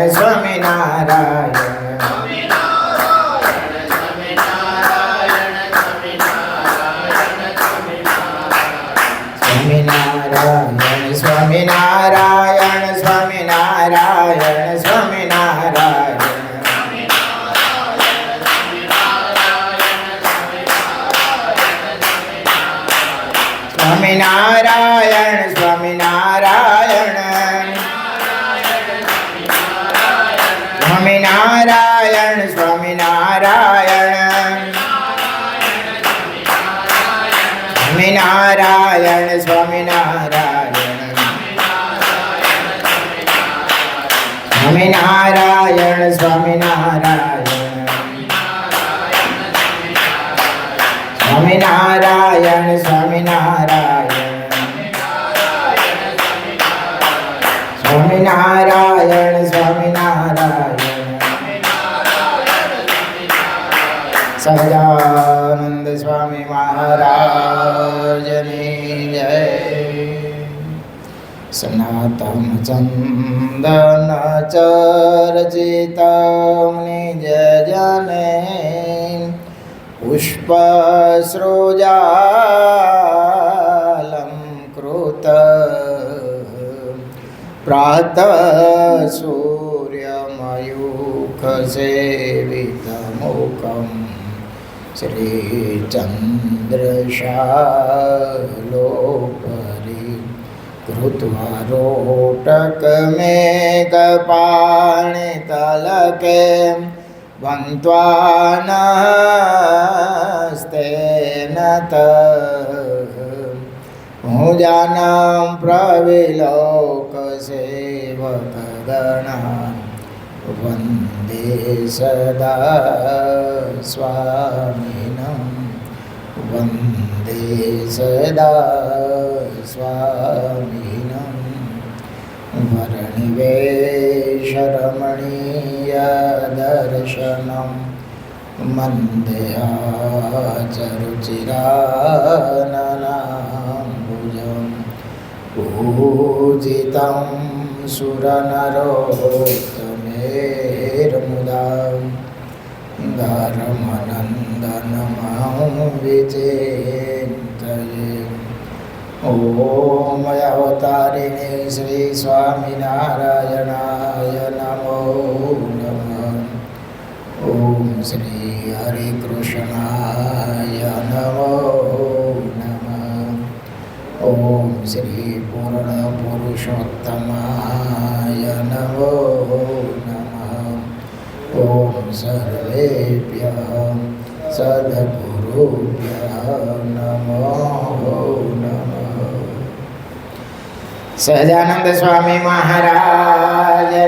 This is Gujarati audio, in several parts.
સ્વામિનારાયણ સ્વામિનારાયણ સ્વામિનારાયણ સ્વામિનારાયણ સ્વામિનારાયણ સ્વામિનારાયણ સ્વામિનારાયણ સ્વામિનારાયણ સ્વામિનારાયણ સ્વામિનારાયણ સ્વામિનારાયણ સ્વામિનારાયણ સ્વામિનારાયણ સ્વામિનારાયણ સ્વામિનારાયણ સ્વામિનારાયણ સ્વામિનારાયણ સહજાનંદ સ્વામી મહારાજની જય. સનાતન ચંદન ચર્ચિતમ નિજ જને પુષ્પસૃજાલં કૃત પ્રાતઃ સૂર્યમયુખસેવિતમુખં શ્રીચંદ્રશાલોપરી કૃત્વા રોટકમેઘપાણિતલકે વંત્વાનસ્તેન ભુજાનાં પ્રવિલોકસેવકગણાં વંદે સદા સ્વામિનં વંદે સદા સ્વામિનં વર્ણિવેશરમણીયદર્શનં મन्दयाचरुचिराननाम्बुजं पूजितं सुरनरोत्तमेर्मुदां धर्मनन्दनमहं विचिन्तये. ॐ अवतारिणे श्री स्वामिनारायणाय नमो नमः. ॐ श्री हरिकृष्णाय नमो नमः. ॐ श्री पूर्णपुरुषोत्तमाय नमो नमः. ॐ सर्वेभ्यः सद्गुरुभ्यः नमो नमः. સહજાનંદ સ્વામી મહારાજની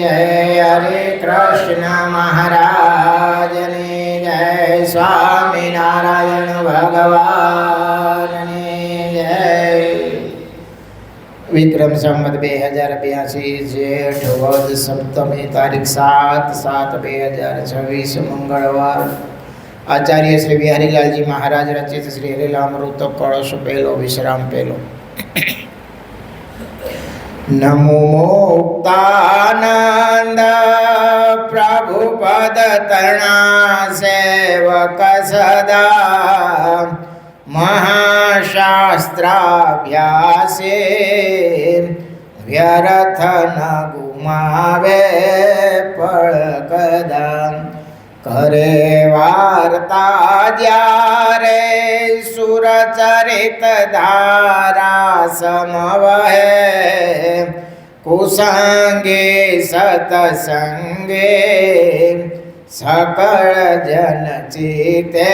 જય. હરે કૃષ્ણ મહારાજની જય. સ્વામિનારાયણ ભગવાનની જય. વિક્રમ સંવત 2082 જેઠ વદ સપ્તમી તારીખ 7/7/2026 મંગળવાર. આચાર્ય શ્રી બિહારીલાલજી મહારાજ રચિત શ્રી હરિલામૃત કળશ પહેલો વિશ્રામ પહેલો. નમો મુક્તાનંદ પ્રભુપદ તણા સેવક સદા મહાશાસ્ત્રાભ્યાસે વ્યર્થ ન ગુમાવે પળ કદા. કરે વાર્તા જ્યારે સુરચરિત ધારા સમવહે કુસંગે સતસંગે સકળ જન ચિતે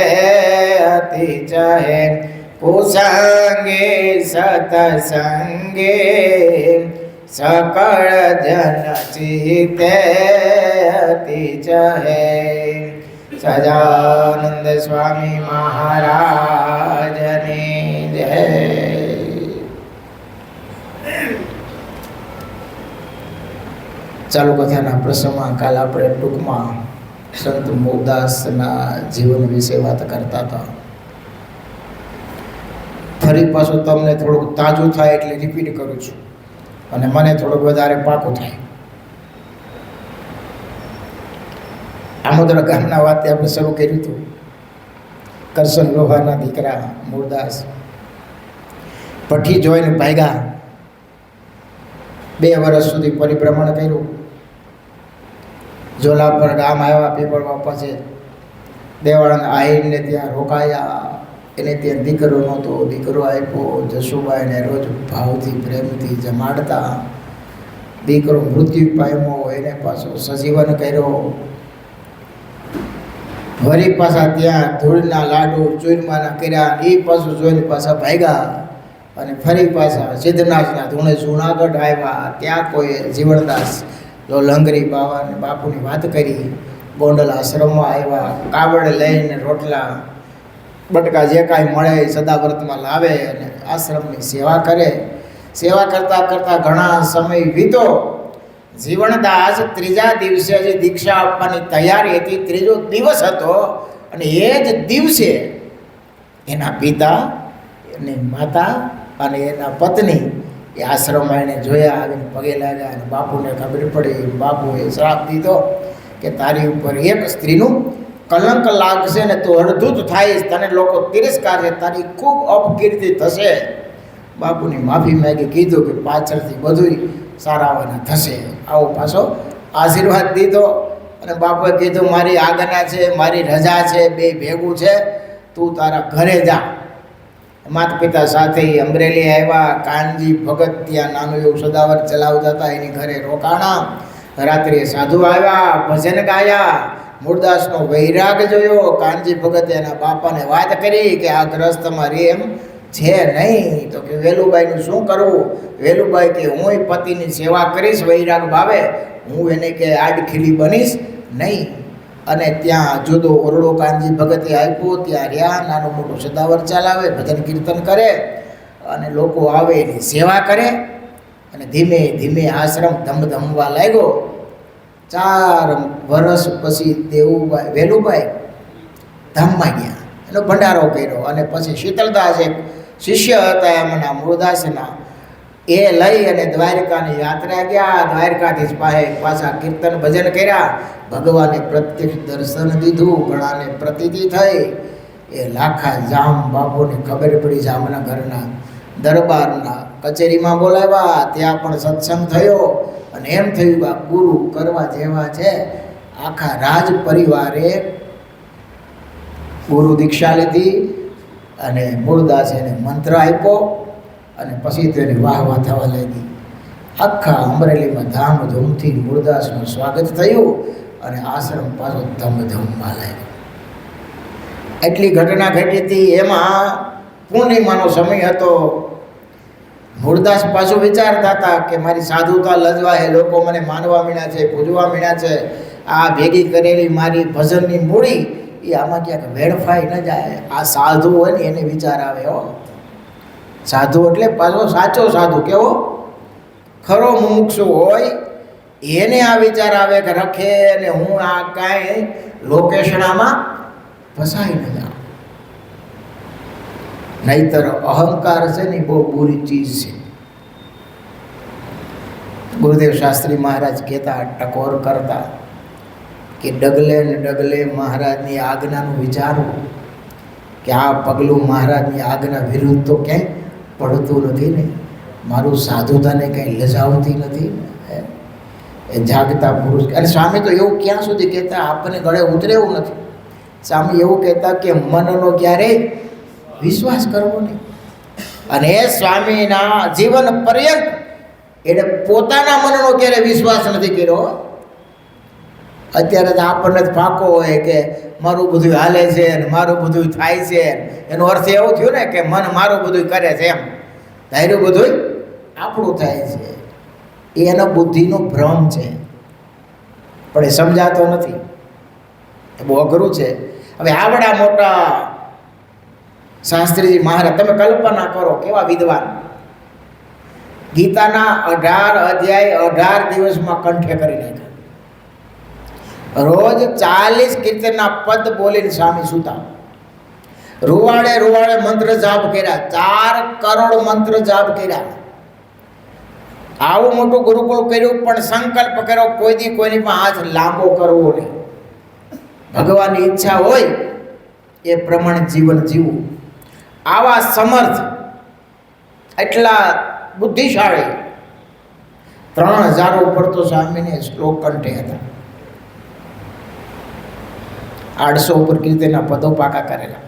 અતિ ચહે. કુસંગે સતસંગે સકળ જન ચિતે અતિ ચહે. સહજાનંદ સ્વામી મહારાજની જય. ચાલુ કથાના પ્રસંગમાં કાલ આપણે ટૂંકમાં સંત મોહદાસના જીવન વિશે વાત કરતા હતા. ફરી પાછું તમને થોડુંક તાજું થાય એટલે રિપીટ કરું છું અને મને થોડુંક વધારે પાકું થાય. આમોદરા ગામના વાતે આપણે શરૂ કર્યું હતું. કરશન લોહાના દીકરા મૂળદાસ ભઠ્ઠી જોઈને ભાગ્યા. 2 વર્ષ સુધી પરિભ્રમણ કર્યું. જોલાપર ગામ આવ્યા, પીપળમાં પછી દેવાળાના આહીરને ત્યાં રોકાયા. એને ત્યાં દીકરો નહોતો, દીકરો આપ્યો. જશુબાઈને રોજ ભાવથી પ્રેમથી જમાડતા. દીકરો મૃત્યુ પામ્યો, એને પાછો સજીવન કર્યો. વળી પાછા ત્યાં ધૂળના લાડુ ચૂરમાના કર્યા. એ પાછું જોઈને પાછા ભાગ્યા અને ફરી પાછા સિદ્ધનાથના ધૂણે જૂનાગઢ આવ્યા. ત્યાં કોઈ જીવણદાસ લંગરી બાવાને બાપુની વાત કરી. ગોંડલ આશ્રમમાં આવ્યા. કાવડ લઈને રોટલા બટકા જે કાંઈ મળે એ સદાવ્રતમાં લાવે અને આશ્રમની સેવા કરે. સેવા કરતાં કરતાં ઘણા સમય વીતો. જીવણદાસ 3જા દિવસે જે દીક્ષા આપવાની તૈયારી હતી, 3જો દિવસ હતો અને એ જ દિવસે એના પિતા, એની માતા અને એના પત્ની એ આશ્રમમાં એને જોયા, આવીને પગે લાગ્યા અને બાપુને ખબર પડી. બાપુએ શ્રાપ દીધો કે તારી ઉપર એક સ્ત્રીનું કલંક લાગશે ને તું અડધૂત થાઈશ, તને લોકો તિરસ્કાર છે, તારી ખૂબ અપકીર્તિ થશે. બાપુની માફી માગી, કીધું કે પાછળથી બધું સારાવાના થશે. આવો પાછો આશીર્વાદ દીધો. અને બાપુએ કીધું મારી આજ્ઞા છે, મારી રજા છે, 2 ભેગું છે, તું તારા ઘરે જા. માતા પિતા સાથે અમરેલી આવ્યા. કાનજી ભગત ત્યાં નાનું એવું સદાવર ચલાવતા હતા, એની ઘરે રોકાણા. રાત્રે સાધુ આવ્યા, ભજન ગાયા. મૂળદાસનો વૈરાગ જોયો. કાનજી ભગતે એના બાપાને વાત કરી કે આ ગ્રસ્તમાં રે એમ છે નહીં. તો કે વેલુબાઈનું શું કરવું? વેલુબાઈ કે હું પતિની સેવા કરીશ, વૈરાગ ભાવે, હું એને કે આડખીલી બનીશ નહીં. અને ત્યાં જુદો ઓરડો કાનજી ભગતે આપ્યો. ત્યાં રહ્યા, નાનું મોટું સદાવર ચલાવે, ભજન કીર્તન કરે અને લોકો આવે એની સેવા કરે. અને ધીમે ધીમે આશ્રમ ધમધમવા લાગ્યો. 4 વર્ષ પછી વેલુબાઈ ધામમાં ગયા, એનો ભંડારો કર્યો. અને પછી શીતળદાસ એક શિષ્ય હતા એમના મૂળદાસના, એ લઈ અને દ્વારકાની યાત્રા ગયા. દ્વારકાધીશ પાસે પાછા કીર્તન ભજન કર્યા. ભગવાને પ્રત્યક્ષ દર્શન દીધું. ઘણાને પ્રતીતિ થઈ. એ લાખા જામ બાપુને ખબર પડી. જામનગરના દરબારના કચેરીમાં બોલાવ્યા. ત્યાં પણ સત્સંગ થયો અને એમ થયું કે ગુરુ કરવા જેવા છે. આખા રાજ પરિવારે ગુરુ દીક્ષા લીધી અને મૂળદાસ એને મંત્ર આપ્યો અને પછી તેની વાહ થવા લાગી. આખા અમરેલીમાં ધામધૂમથી મૂળદાસનું સ્વાગત થયું અને આશ્રમ પાછો ધમધમમાં લાગ્યો. એટલી ઘટના ઘટી હતી. એમાં પૂર્ણિમાનો સમય હતો. મૂળદાસ પાછું વિચારતા હતા કે મારી સાધુતા લજવાય, લોકો મને માનવા મીણ્યા છે, પૂજવા મીણ્યા છે. આ ભેગી કરેલી મારી ભજનની મૂડી એ આમાં ક્યાંક વેડફાઈ ન જાય. આ સાધુ હોય ને એને વિચાર આવે. સાધુ એટલે પાછો સાચો સાધુ, કેવો ખરો મુમુક્ષુ હોય એને આ વિચાર આવે કે રખે ને હું આ કાંઈ લોકેશનામાં ફસાઈ ન જાઉં. નહીતર અહંકાર છે ને બહુ બુરી ચીજ છે. ગુરુદેવ શાસ્ત્રી મહારાજ કહેતા, ટકોર કરતા કે ડગલે ને ડગલે મહારાજની આજ્ઞાનું વિચારવું કે આ પગલું મહારાજની આજ્ઞા વિરુદ્ધ તો ક્યાંય પડતું નથી ને, મારું સાધુતાને કંઈ લજાવતી નથી ને. એ જાગતા પુરુષ. અને સ્વામી તો એવું ક્યાં સુધી કહેતા, આપણને ગળે ઉતરે એવું નથી. સ્વામી એવું કહેતા કે મનનો ક્યારેય વિશ્વાસ કરવો નહીં. અને એ સ્વામીના જીવન પર્યંત એને પોતાના મનનો ક્યારે વિશ્વાસ નથી કર્યો. અત્યારે તો આપણને જ ફાંકો હોય કે મારું બધું હાલે છે ને મારું બધું થાય છે. એનો અર્થ એવો થયો ને કે મન મારું બધું કરે છે, એમ ધાર્યું બધું આપણું થાય છે. એ એનો બુદ્ધિનો ભ્રમ છે, પણ એ સમજાતો નથી. એ બહુ અઘરું છે. હવે આવડા મોટા શાસ્ત્રીજી મહારાજ, તમે કલ્પના કરો કેવા વિદ્વાન. ગીતાના 18 અધ્યાય 18 દિવસમાં કંઠે કરી નાખ્યા. રોજ 40 કીર્તનના પદ બોલીને સ્વામી સૂતા. રૂવાડે રૂવાડે મંત્ર જાપ કર્યા. 4 કરોડ મંત્ર જાપ કર્યા. આવું મોટું ગુરુકુળ કર્યું, પણ સંકલ્પ કર્યો કોઈ દી કોઈની પણ હાથ લાંબો કરવો નહીં. ભગવાનની ઈચ્છા હોય એ પ્રમાણે જીવન જીવવું. આવા સમર્થ, એટલા બુદ્ધિશાળી 3000 ઉપર તો સ્વામીને શ્લોક કંઠે હતા. 800 ઉપર કીર્તનના પદો પાકા કરેલા.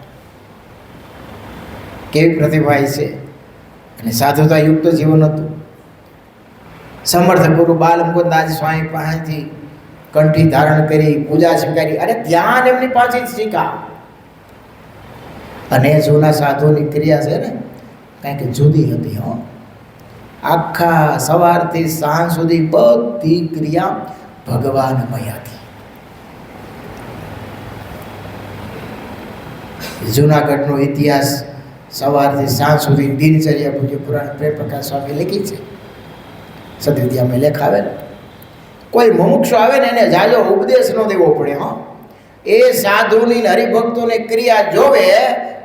કેવી પ્રતિભા છે! અને સાધુતા યુક્ત જીવન હતું. સમર્થ ગુરુ બાલ મુકુદાસ સ્વામી પાસેથી કંઠી ધારણ કરી, પૂજા સ્વીકારી. અરે ધ્યાન એમની પાસે જ શીખા. અને જૂના સાધુની ક્રિયા છે ને કંઈક જુદી હતી. આખા સવારથી સાંજ સુધી બધી ક્રિયા ભગવાનમય હતી. જૂનાગઢનો ઇતિહાસ સવારથી સાંજ સુધી દિનચર્યા પૂજ્ય પુરાણ પ્રેમ પ્રકાશ સ્વામી લખી છે. સદવિદ્યામાં લેખ આવેલો. કોઈ મુમુક્ષુ આવે ને એને જાજો ઉપદેશ ન દેવો પડે. એ સાધુની હરિભક્તોની ક્રિયા જોવે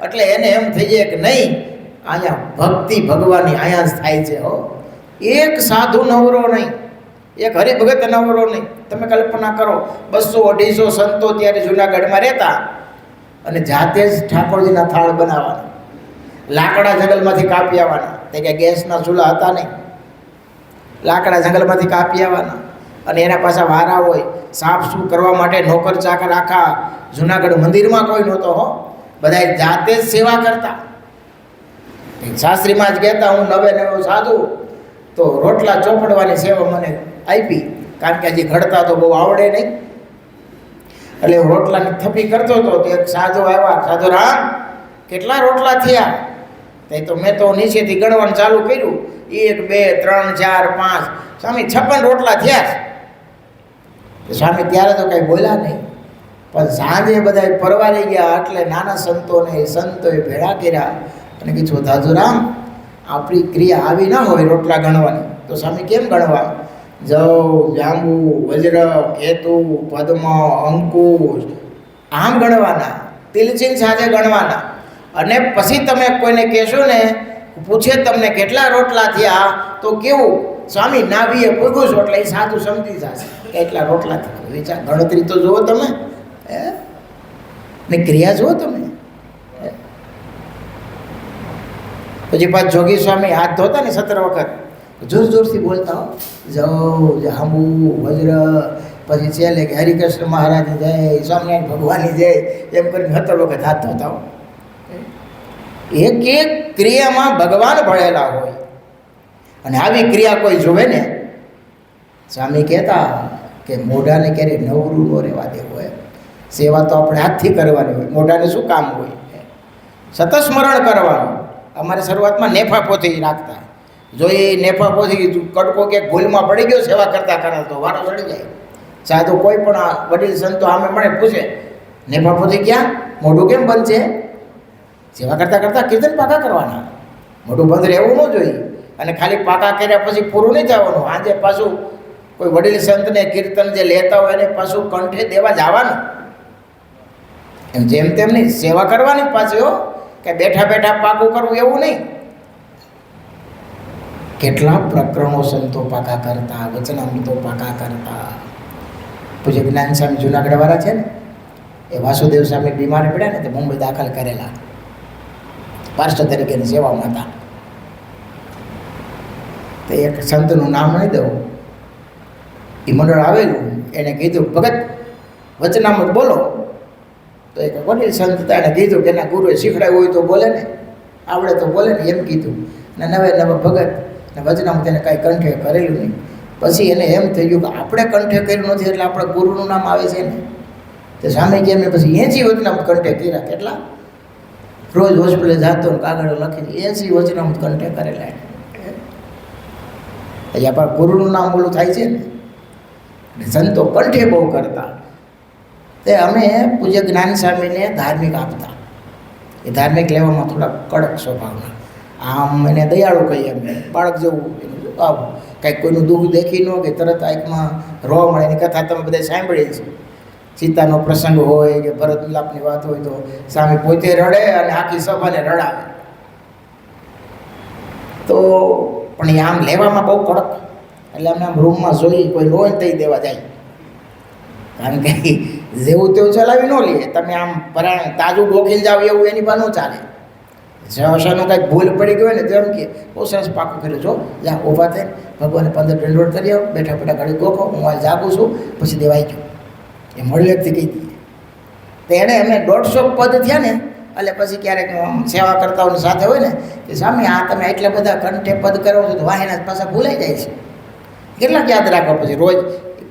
એટલે એને એમ થઈ જાય કે નહીં, અહીંયા ભક્તિ ભગવાનની અહીંયા જ થાય છે. એક સાધુ નવરો નહીં, એક હરિભગત નવરો નહીં. તમે કલ્પના કરો, 200-250 સંતો ત્યારે જૂનાગઢમાં રહેતા અને જાતે જ ઠાકોરજીના થાળ બનાવવાના, લાકડા જંગલમાંથી કાપી આવવાના. તે કે ગેસના ચૂલા હતા નહીં, લાકડા જંગલમાંથી કાપી આવવાના. અને એના પાછા વારા હોય, સાફ સૂફ કરવા માટે નોકર ચાકર આખા જૂનાગઢ મંદિરમાં કોઈ નહોતો. બધા જાતે જ સેવા કરતા. શાસ્ત્રીમાં જ કહેતા, હું નવો સાધુ તો રોટલા ચોપડવાની સેવા મને આપી, કારણ કે હજી ઘડતા તો બહુ આવડે નહીં. એટલે રોટલાની થપ્પી કરતો હતો. તો એક સાધુ આવ્યા, સાધુ રામ કેટલા રોટલા થયા? તો મેં તો નીચેથી ગણવાનું ચાલુ કર્યું, 1 2 3 4 5, સ્વામી 56 રોટલા થયા. સ્વામી ત્યારે તો કંઈ બોલ્યા નહીં, પણ સાંજે બધા પરવારી ગયા. એટલે નાના સંતોએ ભેળા કર્યા અને કીધું, દાદુરામ આપણી ક્રિયા આવી ના હોય રોટલા ગણવાની, તો સ્વામી કેમ ગણવા? જવ, જાંબુ, વજ્ર, કેતુ, પદ્મ, અંકુશ આમ ગણવાના, તિલચિહ્ન સાથે ગણવાના. અને પછી તમે કોઈને કહેશો ને, પૂછે તમને કેટલા રોટલા થયા, તો કેવું? સ્વામી નાભીએ પૂછું છું એટલે એ સાધુ સમજી જશે કે એટલા રોટલા થયા. વિચાર, ગણતરી તો જુઓ તમે, ને ક્રિયા જુઓ તમે. પછી પાછ જોગી સ્વામી હાથ ધોતા ને 17 વખત જોર જોરથી બોલતા, જવ, જાંબુ, વજ્ર, પછી છેલ્લે કે હરિકૃષ્ણ મહારાજની જય, સ્વામિનારાયણ ભગવાનની જય, એમ કરીને 17 વખત હાથ ધોતા હોય. એક એક ક્રિયામાં ભગવાન ભળેલા હોય. અને આવી ક્રિયા કોઈ જોવે ને, સ્વામી કહેતા કે મોઢાને ક્યારેય નવરું ન રહેવા દેવું હોય. સેવા તો આપણે હાથથી કરવાની હોય, મોઢાને શું કામ હોય? સતત સ્મરણ કરવાનું. અમારે શરૂઆતમાં નેફા પોથી રાખતા. જો એ નેફા પોથી કડકો કે ભૂલમાં પડી ગયો સેવા કરતાં કરતા તો વારો ચડી જાય. સાધુ કોઈ પણ વડીલ સંતો સામે મળે પૂછે, નેફા પોથી ક્યાં? મોઢું કેમ બંધ છે? સેવા કરતાં કરતાં કીર્તન પાકા કરવાના, મોઢું બંધ રહેવું ન જોઈએ. અને ખાલી પાકા કર્યા પછી પૂરું નહીં જવાનું. આજે પાછું કોઈ વડીલ સંતને કીર્તન જે લેતા હોય એને પાછું કંઠે દેવા જવાનું. એમ જેમ તેમ નહીં, સેવા કરવાની પાછી. કે બેઠા બેઠા પાકું કરવું એવું નહીં. કેટલા પ્રકરણો સંતો પાકા કરતા, વચનામૃતો પાકા કરતા. પૂજ્ય જ્ઞાન સ્વામી જુનાગઢવાળા છે ને, એ વાસુદેવ સ્વામી બીમાર પડ્યા ને, તે મુંબઈ દાખલ કરેલા, પાર્ષદ તરીકેની સેવામાં હતા. તો એક સંતનું નામ નહીં દઉં, એ મંડળ આવેલું, એને કીધું, ભગત વચનામૃત બોલો. તો એક વડીલ સંત હતા, એને કીધું કે એના ગુરુએ શીખડાવ્યું હોય તો બોલે ને, આવડે તો બોલે ને, એમ કીધું. ને નવે ભગત ને વચનામૃત એને કાંઈ કંઠે કરેલું નહીં. પછી એને એમ થઈ ગયું કે આપણે કંઠે કર્યું નથી એટલે આપણે ગુરુનું નામ આવે છે ને. તો સ્વામી કે એમને પછી 80 વચનામૃત કંઠે કર્યા. કેટલા? રોજ હોસ્પિટલે જતો ને કાગળ લખી 80 વચનામૃત કંઠે કરેલા. એટલે આપણા ગુરુનું નામ બોલું થાય છે ને. સંતો કંઠે બહુ કરતા. તે અમે પૂજ્ય જ્ઞાન સ્વામીને ધાર્મિક આપતા. એ ધાર્મિક લેવામાં થોડા કડક સ્વભાવના. આમ એને દયાળુ કહીએ અમે, બાળક જેવું આવું. કાંઈક કોઈનું દુઃખ દેખી ન કે તરત આંખમાં રોવા મળે. એની કથા તમે બધા સાંભળી છે. સીતાનો પ્રસંગ હોય કે ભરત મિલાપની વાત હોય તો સ્વામી પોતે રડે અને આખી સભાને રડાવે. તો પણ એ આમ લેવામાં બહુ કડક. એટલે અમે આમ રૂમમાં જોઈ કોઈ લોન થઈ દેવા જાય. કારણ કે જેવું તેવું ચલાવી ન લે. તમે આમ પરાણે તાજું ગોખીને જાવ એવું એની પાસે ન ચાલે. જવાશાનું કાંઈક ભૂલ પડી ગયું ને તો એમ કે બહુ સરસ પાકું કર્યું છો, જ્યાં ઊભા થઈને ભગવાને 15 દંડોળ કરી આવો, બેઠા બેઠા ઘડી ગોખો, હું આ જાગું છું, પછી દેવાઈ ગયું. એ મળી વ્યક્તિ કહી દઈએ તો એણે અમે 150 પદ થયા ને એટલે પછી ક્યારેક સેવા કરતાઓની સાથે હોય ને કે સ્વામી આ તમે એટલા બધા કંઠે પદ કરો છો તો વાહેના પાછા ભૂલાઈ જાય છે, કેટલાક યાદ રાખો પછી રોજ.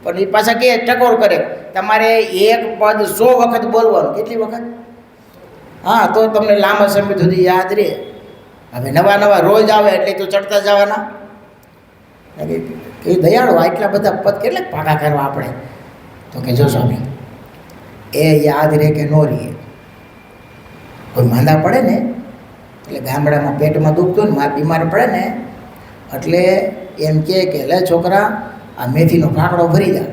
પણ એ પાછા કે ટકોર કરે, તમારે એક પદ 100 વખત બોલવાનું. કેટલી વખત? હા, તો તમને લાંબા સમય સુધી યાદ રહે. હવે નવા રોજ આવે એટલે તો ચડતા જવાના. એ દયાળુ આટલા બધા પદ કેટલાક પાકા કરવા આપણે? તો કે જો સ્વામી એ યાદ રહે કે ન રહે. કોઈ માંદા પડે ને એટલે ગામડામાં પેટમાં દુખતું ને માં બીમાર પડે ને એટલે એમ કે લે છોકરા આ મેથીનો ફાંકડો ભરી જા,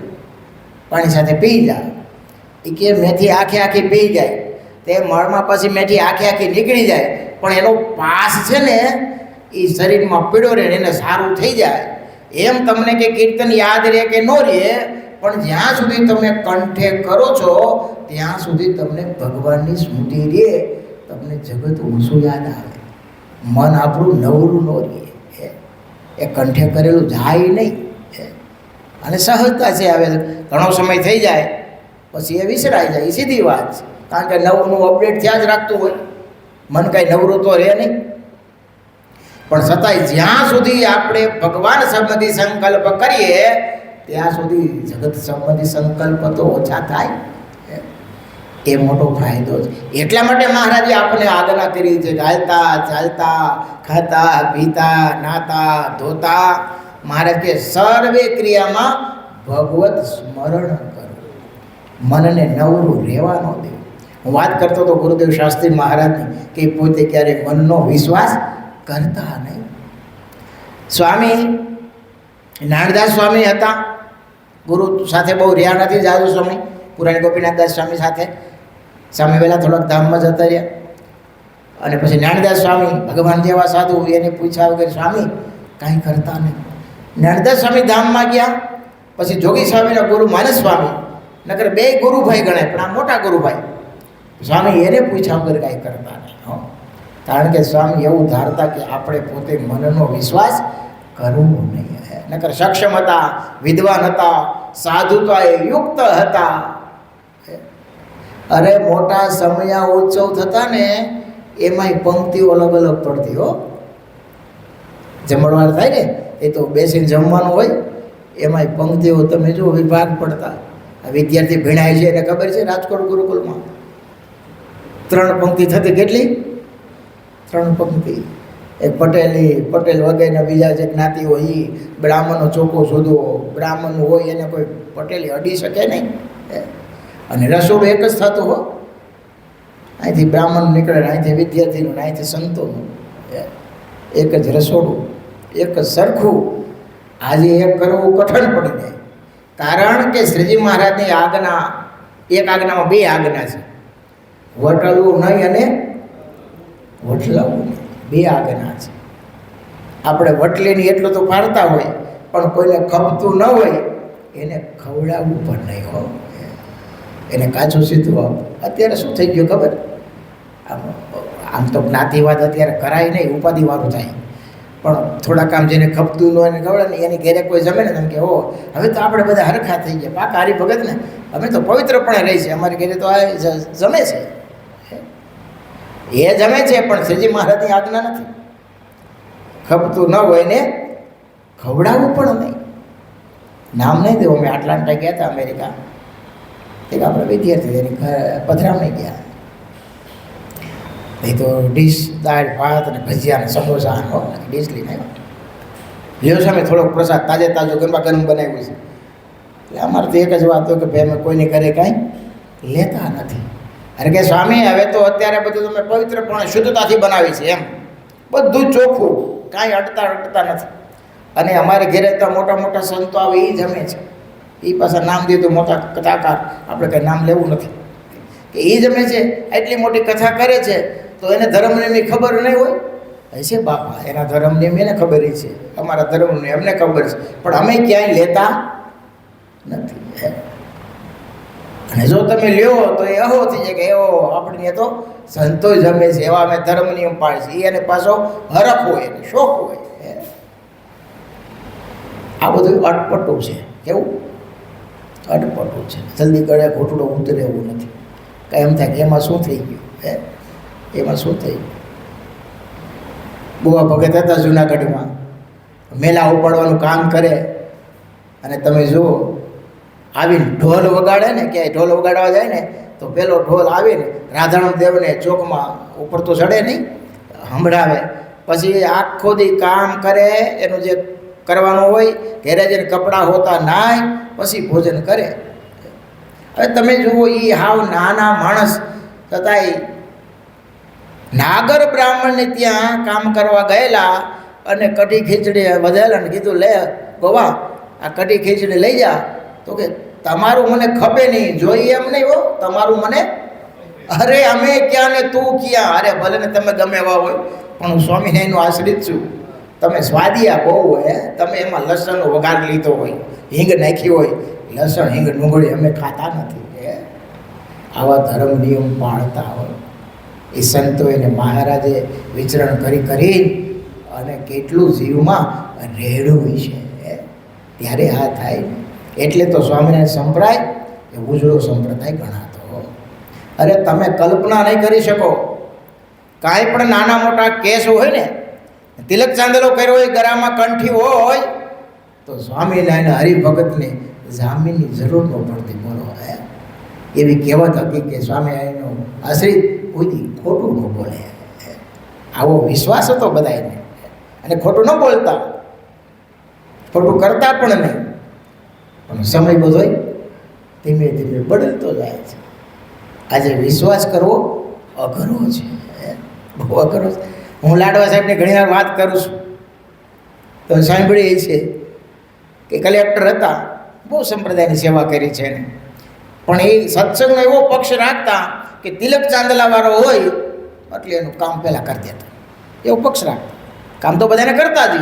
પાણી સાથે પી જા. એ કે મેથી આખી પી જાય તે મળમાં પછી મેથી આખી નીકળી જાય, પણ એનો પાસ છે ને એ શરીરમાં પીડો રહે એને સારું થઈ જાય. એમ તમને કે કીર્તન યાદ રહે કે ન રહે, પણ જ્યાં સુધી તમે કંઠે કરો છો ત્યાં સુધી તમને ભગવાનની સ્મૃતિ રહે, તમને જગત ઓછું યાદ આવે, મન આપણું નવરું ન રહે. એ કંઠે કરેલું જાય નહીં. અને સહજતા છે. હવે ઘણો સમય થઈ જાય પછી એ વિસરાઈ જાય, એ સીધી વાત છે. કારણ કે નવું અપડેટ થયા જ રાખતું હોય, મન કાંઈ નવરું તો રહે નહીં. પણ છતાંય જ્યાં સુધી આપણે ભગવાન સંબંધી સંકલ્પ કરીએ ત્યાં સુધી જગત સંબંધી સંકલ્પ તો ઓછા થાય. એ મોટો ફાયદો છે. એટલા માટે મહારાજે આપણને આજ્ઞા કરી છે, ચાલતા ચાલતા ખાતા પીતા નાતા ધોતા મહારાજ કે સર્વે ક્રિયામાં ભગવત સ્મરણ કરો, મનને નવરું રહેવા ન દે. હું વાત કરતો હતો ગુરુદેવ શાસ્ત્રી મહારાજની કે પોતે ક્યારેક મનનો વિશ્વાસ કરતા નહીં. સ્વામી નાનદાસ સ્વામી હતા, ગુરુ સાથે બહુ રહ્યા નથી જાદુ સ્વામી, પુરાણી ગોપીનાથદાસ સ્વામી સાથે. સ્વામી વહેલા થોડાક ધામમાં જતા રહ્યા અને પછી નાનદાસ સ્વામી ભગવાન જેવા સાધુ એને પૂછ્યા વગર સ્વામી કાંઈ કરતા નહીં. નાનદાસ સ્વામી ધામમાં ગયા, પછી જોગી સ્વામીના ગુરુ માનસ સ્વામી, નકર 2 ગુરુભાઈ ગણાય પણ આ મોટા ગુરુભાઈ. સ્વામી એને પૂછ્યા વગર કાંઈ કરતા નહીં. કારણ કે સ્વામી એવું ધારતા કે આપણે પોતે મનનો વિશ્વાસ કરવો નહીં. નકર સક્ષમ હતા, વિદ્વાન હતા, સાધુતાએ યુક્ત હતા. અરે મોટા સમયા ઉત્સવ થતા ને એમાંય પંક્તિઓ અલગ અલગ પડતી હો. જમણવાર થાય ને એ તો બેસીને જમવાનું હોય, એમાંય પંક્તિઓ તમે જો વિભાગ પડતા. વિદ્યાર્થી ભણાય છે એને ખબર છે, રાજકોટ ગુરુકુલમાં 3 પંક્તિ થતી. કેટલી? 3 પંક્તિ. એક પટેલ વગેરેના બીજા જે જ્ઞાતિ હોય એ બ્રાહ્મણનો ચોખ્ખો શોધવો, બ્રાહ્મણ હોય એને કોઈ પટેલી અડી શકે નહીં. અને રસોડું એક જ થતું હો, અહીંથી બ્રાહ્મણ નીકળે, અહીંથી વિદ્યાર્થીનું, અહીંથી સંતોનું, એક જ રસોડું, એક જ સરખું. આજે એક કરવું કઠણ પડી જાય. કારણ કે શ્રીજી મહારાજની આજ્ઞા, એક આજ્ઞામાં 2 આજ્ઞા છે, વટલવું નહીં અને વટલાવવું નહીં. 2 આજ્ઞા છે. આપણે વટલીની એટલું તો પાડતા હોય, પણ કોઈને ખપતું ન હોય એને ખવડાવવું પણ નહીં હોય, એને કાચું સીધું આપ. અત્યારે શું થઈ ગયું ખબર? આમ તો જ્ઞાતિવાદ અત્યારે કરાય નહીં, ઉપાધિવાળું થાય. પણ થોડાક આમ જેને ખપતું ન હોય એને ખવડાવે ને, એની ઘેરે કોઈ જમે ને તમે કે હો હવે તો આપણે બધા હરખા થઈ ગયા, પાકા હરિભગત ને, અમે તો પવિત્રપણે રહી છે, અમારી ઘેરે તો આ જમે છે. એ જમે છે પણ શ્રીજી મહારાજની આજ્ઞા નથી. ખપતું ન હોય ને ખવડાવવું પણ નહીં. નામ નહીં દેવું. અમે એટલાન્ટા ગયા હતા અમેરિકા, એક આપણે વિદ્યાર્થી એની પધરામણી ગયા. એ તો ડીશ દાળ ભાત અને ભજીયા અને સમોસા ડીશ લઈને આવ્યા. લ્યો સામે થોડોક પ્રસાદ તાજો ગરબા ગરમ બનાવ્યું છે. એટલે અમારે તો એક જ વાત હોય કે ભાઈ અમે કોઈની ઘરે કાંઈ લેતા નથી. અરે કે સ્વામી હવે તો અત્યારે બધું તમે પવિત્રપણે શુદ્ધતાથી બનાવી છે, એમ બધું ચોખ્ખું, કાંઈ અટતા નથી. અને અમારે ઘેરે તો મોટા સંતો આવે એ જમે છે, એ પાછા નામ દીધું મોટા કથાકાર, આપણે કંઈ નામ લેવું નથી, કે એ જમે છે, એટલી મોટી કથા કરે છે, તો એને ધર્મની ખબર નહીં હોય? હશે બાપા, એના ધર્મની એને ખબર છે, અમારા ધર્મની એમને ખબર છે, પણ અમે ક્યાંય લેતા નથી. અને જો તમે લ્યો તો એ અહો થઈ જાય કે એવો આપણે તો સંતો જમે છે, એવા અમે ધર્મ નિયમ પાળે છે. એને પાછો હરખ હોય, શોખ હોય. આ બધું અટપટું છે. કેવું અટપટું છે. જલ્દી ગળે ઘૂંટડો ઉતરે એવું નથી. કાંઈ એમ થાય કે એમાં શું થઈ ગયું, એમાં શું થઈ ગયું. બુવા ભગત હતા જુનાગઢમાં, મેલા ઉપાડવાનું કામ કરે અને તમે જુઓ આવીને ઢોલ વગાડે ને, ક્યાંય ઢોલ વગાડવા જાય ને તો પેલો ઢોલ આવીને રાધારામ દેવને ચોકમાં ઉપર તો ચડે નહીં, સંભળાવે. પછી આખો દી કામ કરે, એનું જે કરવાનું હોય, ઘેરે જઈને કપડાં હોતા નાય, પછી ભોજન કરે. હવે તમે જુઓ એ હાવ નાના માણસ છતાંય નાગર બ્રાહ્મણને ત્યાં કામ કરવા ગયેલા અને કઢી ખીચડી વધેલા ને કીધું, લે ગોવા આ કઢી ખીચડી લઈ જા. તો કે તમારું મને ખપે નહીં, જોઈએ એમ નહીં હો, તમારું મને, અરે અમે ક્યાં ને તું ક્યાં. અરે ભલે ને તમે ગમે એવા હોય, પણ હું સ્વામિનારાયણનો આશ્રિત છું. તમે સ્વાદિયા બહુ હોય, તમે એમાં લસણનો વઘાર લીધો હોય, હિંગ નાખી હોય, લસણ હિંગ ડુંગળી અમે ખાતા નથી. આવા ધર્મ નિયમ પાળતા હોય એ સંતો એને મહારાજે વિચરણ કરી અને કેટલું જીવમાં રેડવું છે, ત્યારે આ થાય ને. એટલે તો સ્વામિનારાયણ સંપ્રદાય એ ઉજળો સંપ્રદાય ગણાતો. અરે તમે કલ્પના નહીં કરી શકો, કાંઈ પણ નાના મોટા કેસ હોય ને, તિલક ચાંદલો કર્યો હોય, ગળામાં કંઠી હોય, તો સ્વામિનારાયણ હરિભગતને જામીનની જરૂર ન પડતી. બોલો, એવી કહેવત હતી કે સ્વામિનારાયણનો આશ્રિત કોઈ ખોટું ન બોલે. આવો વિશ્વાસ હતો બધાને, અને ખોટું ન બોલતા, ખોટું કરતા પણ નહીં. પણ સમય બધો ધીમે ધીમે બદલતો જાય છે. આજે વિશ્વાસ કરવો અઘરો છે, બહુ અઘરો છે. હું લાડવા સાહેબને ઘણી વાર વાત કરું છું તો સાંભળી એ છે કે કલેક્ટર હતા, બહુ સંપ્રદાયની સેવા કરી છે એને, પણ એ સત્સંગનો એવો પક્ષ રાખતા કે તિલક ચાંદલાવાળો હોય એટલે એનું કામ પહેલાં કરી દેતા, એવો પક્ષ રાખતા. કામ તો બધાને કરતા જ,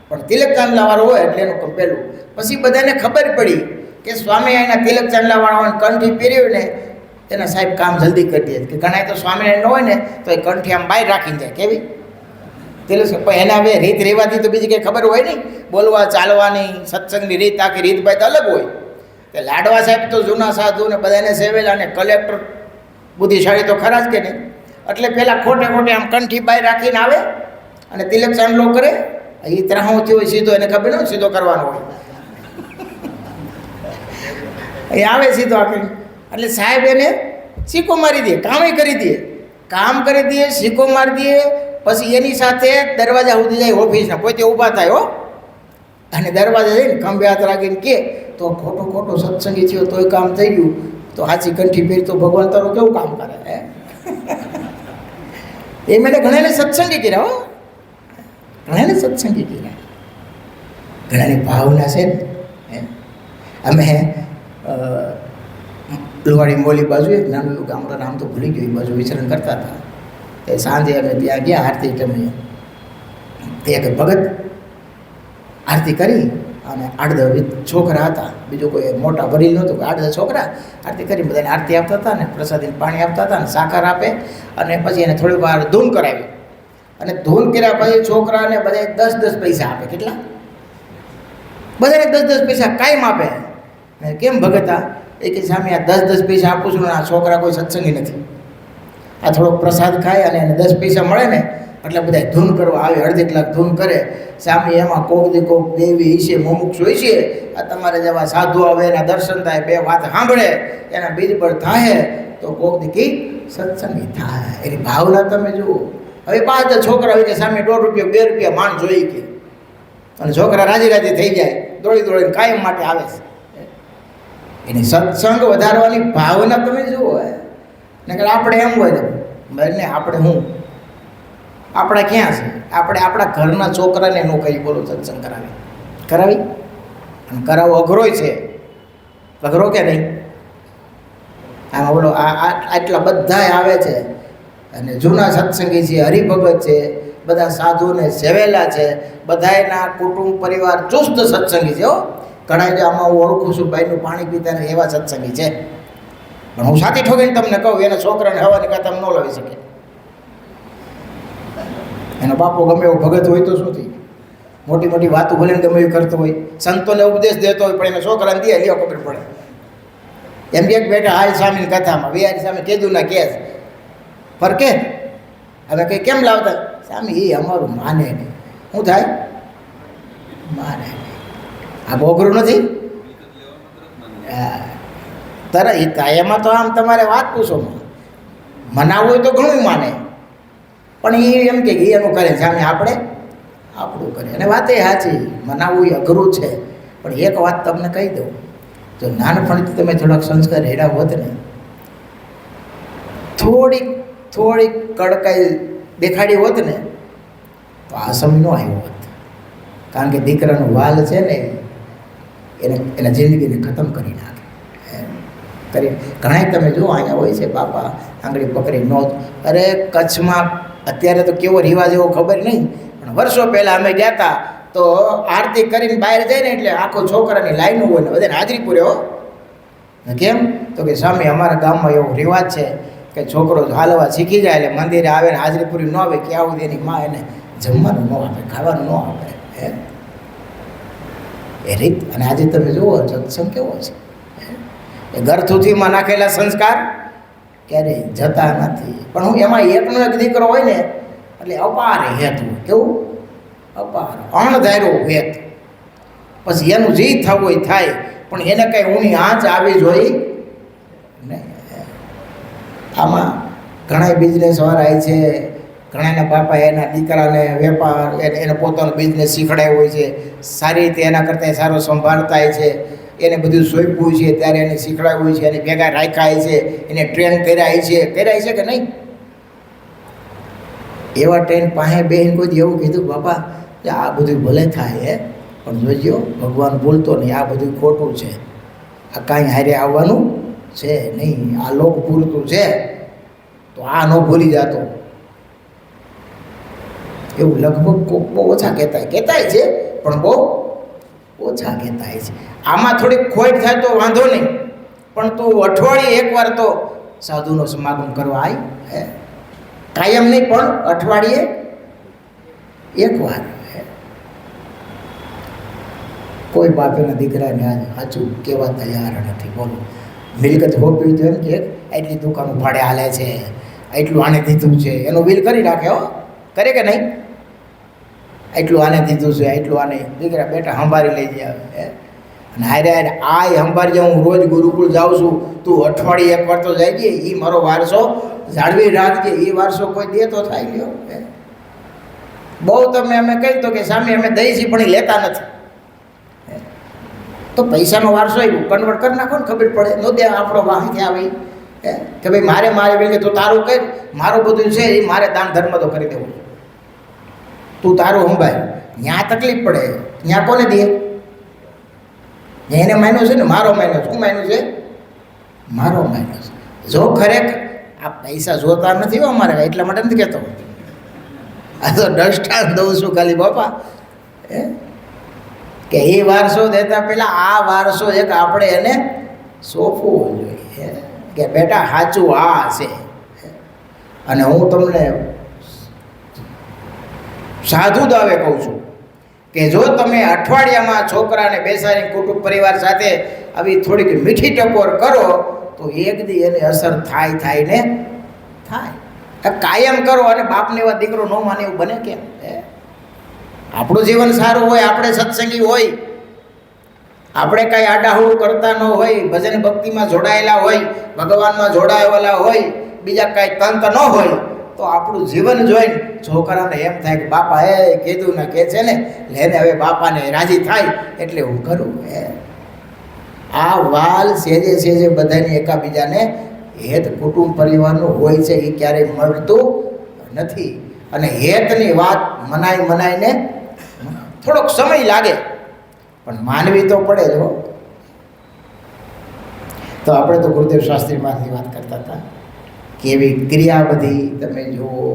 પણ તિલક ચાંદલાવાળો હોય એટલે એનું કામ પહેલું. પછી બધાને ખબર પડી કે સ્વામિનારાયણના તિલક ચાંદલાવાળા કંઠી પહેર્યું ને એના સાહેબ કામ જલ્દી કરી દે. કે ઘણા તો સ્વામિનારાયણ ન હોય ને તો એ કંઠી આમ બહાર રાખી જાય. કેવી તિલક, પણ એના બે રીત રેવાથી તો બીજી કંઈ ખબર હોય નહીં, બોલવા ચાલવાની સત્સંગની રીત, આખી રીત ભાઈ તો અલગ હોય. કે લાડવા સાહેબ તો જૂના સાધુ ને બધાને સેવેલા, અને કલેક્ટર બુદ્ધિશાળી તો ખરા જ કે નહીં. એટલે પહેલાં ખોટે આમ કંઠી બહાર રાખીને આવે અને તિલક ચાંદલો કરે. એ ત્રાહોથી હોય સીધો, એને ખબર ન સીધો કરવાનો હોય, એ આવે સીધો આખી. એટલે સાહેબ એને સિક્કો મારી દે, કામે કરી દે, કામ કરી દે, સિક્કો મારી દે. પછી એની સાથે દરવાજા સુધી જાય ઓફિસના, પોતે ઊભા થાય હો, અને દરવાજા જઈને ખંભે હાથ રાખીને કે તો ખોટો સત્સંગી થયો તોય કામ થઈ ગયું, તો હાચી કંઠી પહેરી તો ભગવાન તારું કેવું કામ કરે. એ મેં ઘણાને સત્સંગી કર્યા હો, ઘણાને સત્સંગી કર્યા, ઘણાની ભાવના છે ને. અમે લુવાડી મોલી બાજુ એક નાનું ગામડું, નામ તો ભૂલી ગયું, એ બાજુ વિચરણ કરતા હતા. તે સાંજે અમે ત્યાં ગયા આરતી તમે, તે એક ભગત આરતી કરી અને 8-10 છોકરા હતા, બીજું કોઈ મોટા વડીલ નહોતું, 8-10 છોકરા આરતી કરી, બધાને આરતી આપતા હતા ને પ્રસાદીને પાણી આપતા હતા ને સાકર આપે. અને પછી એને થોડી વાર ધૂન કરાવી, અને ધૂન કર્યા પછી છોકરાને બધા 10-10 પૈસા આપે. કેટલા? બધાને 10-10 પૈસા કાયમ આપે. કેમ ભગતા? એ કે સામે આ 10-10 પૈસા આપું છું ને આ છોકરા કોઈ સત્સંગી નથી, આ થોડોક પ્રસાદ ખાય અને એને 10 પૈસા મળે ને એટલે બધા ધૂન કરવા આવે, અડધી કલાક ધૂન કરે. સામે એમાં કોક દેવી હશે, મુમુક્ષ હોય છે, આ તમારે જેવા સાધુ આવે એના દર્શન થાય, 2 વાત સાંભળે, એના બીજ પર થાય તો કોક દી સત્સંગી થાય. એની ભાવના તમે જુઓ. હવે 5 છોકરા હોય કે સામે ₹1.5 ₹2 માંડ જોઈ કે, અને છોકરા રાજી થઈ જાય, દોડીને કાયમ માટે આવે છે. એની સત્સંગ વધારવાની ભાવના તમે જુઓ. નકર આપણે એમ હોય તો બંને આપણે હું આપણા ક્યાં છે? આપણે આપણા ઘરના છોકરાને નો કહી બોલો સત્સંગ કરાવી અને કરાવવો અઘરોય છે, અઘરો કે નહીં? આમાં બોલો આટલા બધા આવે છે અને જૂના સત્સંગી છે, હરિભગત છે, બધા સાધુને સેવેલા છે, બધાના કુટુંબ પરિવાર ચુસ્ત સત્સંગી છે હો. ઘણા જે આમાં હું ઓળખું છું, ભાઈનું પાણી પીતા ને એવા સત્સંગી છે. પણ હું સાથી ઠોકીને તમને કહું, એના છોકરાને હવાની કાતા ન લાવી શકે. એનો બાપો ગમે એવો ભગત હોય તો શું થઈ, મોટી મોટી વાતો ભલે ગમે એવું કરતો હોય, સંતોને ઉપદેશ દેતો હોય, પણ એના છોકરાને દે લ્યો ખબર પડે. એમ કે બેટા હાલ સ્વામીની કથામાં બિહારી સામે કીધું ના કેસ ફરકે હવે કંઈ કેમ લાવતા સ્વામી એ અમારું માને નહીં. શું થાય? માને નહીં. આ બોગરું નથી. તરત એમાં તો આમ તમારે વાત પૂછો, મનાવવું હોય તો ઘણું માને, પણ એ એમ કે એનું કરે સામે આપણે આપણું કરે. અને વાત એ સાચી, મનાવવું એ અઘરું છે. પણ એક વાત તમને કહી દઉં, જો નાનપણથી તમે થોડાક સંસ્કાર હેડા હોત ને, થોડીક કડકાઈ દેખાડી હોત ને, તો આ સમય ન આવ્યો હોત. કારણ કે દીકરાનું વાલ છે ને એના જિંદગીને ખતમ કરી નાખે. ઘણા તમે જુઓ અહીંયા હોય છે બાપા આંગળી પકડી નો. અરે કચ્છમાં અત્યારે તો કેવો રિવાજ એવો ખબર નહીં, પણ વર્ષો પહેલાં અમે ગયા હતા તો આરતી કરીને બહાર જાય ને એટલે આખો છોકરાની લાઈનો હોય ને બધાને હાજરી પૂરે હો. કેમ તો કે સ્વામી અમારા ગામમાં એવો રિવાજ છે કે છોકરો હાલવા શીખી જાય એટલે મંદિરે આવે ને હાજરી પૂરી ન આવે કે આવું એની માં એને જમવાનું ન આપે, ખાવાનું ન આપે. એ રીત. અને આજે તમે જુઓ સત્સંગ કેવો છે, એ ગરથુથીમાં નાખેલા સંસ્કાર ક્યારેય જતા નથી. પણ હું એમાં એકનો એક દીકરો હોય ને એટલે અપાર હેત હોય. કેવું? અપાર અણધાર્યો હેત. પછી એનું જે થવું હોય થાય, પણ એને કંઈ ઊની આંચ આવી જોઈએ નહીં. આમાં ઘણા બિઝનેસવાળા છે, ઘણાના બાપા એના દીકરાને વેપાર એને પોતાનો બિઝનેસ શીખડાયો હોય છે, સારી રીતે એના કરતાં સારો સંભાળતા છે, એને બધું સોંપ્યું છે ત્યારે એને શીખડાવ્યું હોય છે, એને ભેગા રાખ્યા છે, એને ટ્રેન કર્યા છે કે નહીં? એવા ટ્રેન પાસે બેન કોઈ એવું કીધું બાપા કે આ બધું ભલે થાય પણ જોજો ભગવાન બોલતો નહીં, આ બધું ખોટું છે, આ કાંઈ હારે આવવાનું છે નહીં, આ લોક પૂરતું છે, તો આ ન ભૂલી જતો. એવું લગભગ બહુ ઓછા કહેતાય છે, પણ બહુ ઓછા કહેતાય છે. આમાં થોડીક ખોટ થાય તો વાંધો નહીં, પણ તું અઠવાડિયે એકવાર તો સાધુનો સમાગમ કરવા આવી, કાયમ નહીં પણ અઠવાડિયે એકવાર. કોઈ બાપેના દીકરાને આજ સાચું કહેવા તૈયાર નથી. બોલો, મિલકત હોપી તો એમ કે એટલી દુકાનો ભાડે હાલે છે, એટલું આને દીધું છે, એનું બિલ કરી રાખે. હો, કરે કે નહીં? એટલું આને દીધું છે, એટલું આને. દીકરા બેટા સંભાળી લઈ જાય. અને હારે આ સંભાળી હું રોજ ગુરુકુળ જાઉં છું, તું અઠવાડિયે એકવાર તો જાય છે, એ મારો વારસો જાળવી રાખજે. એ વારસો કોઈ દે તો થાય લ્યો. બહુ તમે અમે કહી તો કે સામે અમે દઈ છીએ પણ એ લેતા નથી, તો પૈસાનો વારસો એવું કન્વર્ટ કરી નાખો ને, ખબર પડે. નો દે આપણો વાહથી આવી કે ભાઈ મારે વેલે તો તારું કર, મારું બધું છે એ મારે દાન ધર્મ તો કરી દેવું, તું તારું સંભાળ. ત્યાં તકલીફ પડે, ત્યાં કોને દે? એને માન્યું છે ને મારો માન્યો. શું માન્યું છે? મારો માન્યો છે. જો ખરેખર આ પૈસા જોતા નથી અમારે, એટલા માટે નથી કહેતો. આ તો દષ્ટાંત દઉં છું ખાલી બાપા, કે એ વારસો દેતા પહેલાં આ વારસો એક આપણે એને સોંપવો જોઈએ કે બેટા સાચું આ છે. અને હું તમને સાધુ દાવે કહું છું કે જો તમે અઠવાડિયામાં છોકરાને બેસાડી કુટુંબ પરિવાર સાથે આવી થોડીક મીઠી ટકોર કરો તો એક દી એની અસર થાય ને થાય. કાયમ કરો અને બાપને એવા દીકરો ન માને એવું બને કેમ? આપણું જીવન સારું હોય, આપણે સત્સંગી હોય, આપણે કાંઈ આડાહુડું કરતા ન હોય, ભજન ભક્તિમાં જોડાયેલા હોય, ભગવાનમાં જોડાયેલા હોય, બીજા કાંઈ તંત ન હોય, તો આપણું જીવન જોઈને છોકરાને એમ થાય કે બાપા કીધું ને કહે છે ને લેને હવે બાપાને રાજી થાય એટલે હું કરું. આ વાલ સેજે બધાની એકાબીજાને હેત કુટુંબ પરિવારનું હોય છે, એ ક્યારેય મળતું નથી. અને હેતની વાત મનાઈને થોડોક સમય લાગે પણ માનવી તો પડે જ. તો આપણે તો ગુરુદેવ શાસ્ત્રીમાંથી વાત કરતા હતા કે એવી ક્રિયા બધી તમે જુઓ.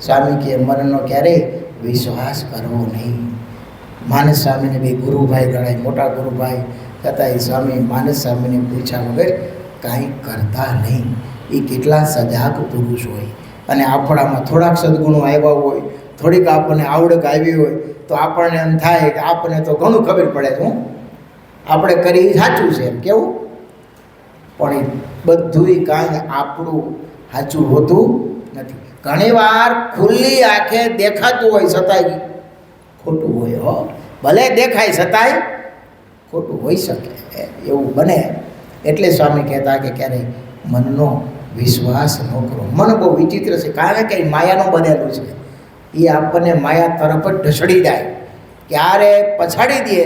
સ્વામી કે મનનો ક્યારેય વિશ્વાસ કરવો નહીં. માનસ સ્વામીને બી ગુરુભાઈ ગણાય, મોટા ગુરુભાઈ છતાં એ સ્વામી માનસ સ્વામીને પૂછ્યા વગર કાંઈ કરતા નહીં. એ કેટલા સજાગ પુરુષ હોય. અને આપણામાં થોડાક સદગુણો આવ્યા હોય, થોડીક આપણને આવડત આવી હોય તો આપણને એમ થાય કે આપણને તો ઘણું ખબર પડે છે, આપણે કરી સાચું છે એમ કેવું. પણ એ બધુંય કાંઈ આપણું સાચું હોતું નથી. ઘણીવાર ખુલ્લી આંખે દેખાતું હોય છતાંય ખોટું હોય. ભલે દેખાય છતાંય ખોટું હોઈ શકે, એવું બને. એટલે સ્વામી કહેતા કે ક્યારેય મનનો વિશ્વાસ ન કરો. મન બહુ વિચિત્ર છે, કારણ કે માયાનું બનેલું છે. એ આપણને માયા તરફ જ ઢસડી જાય, ક્યારે પછાડી દે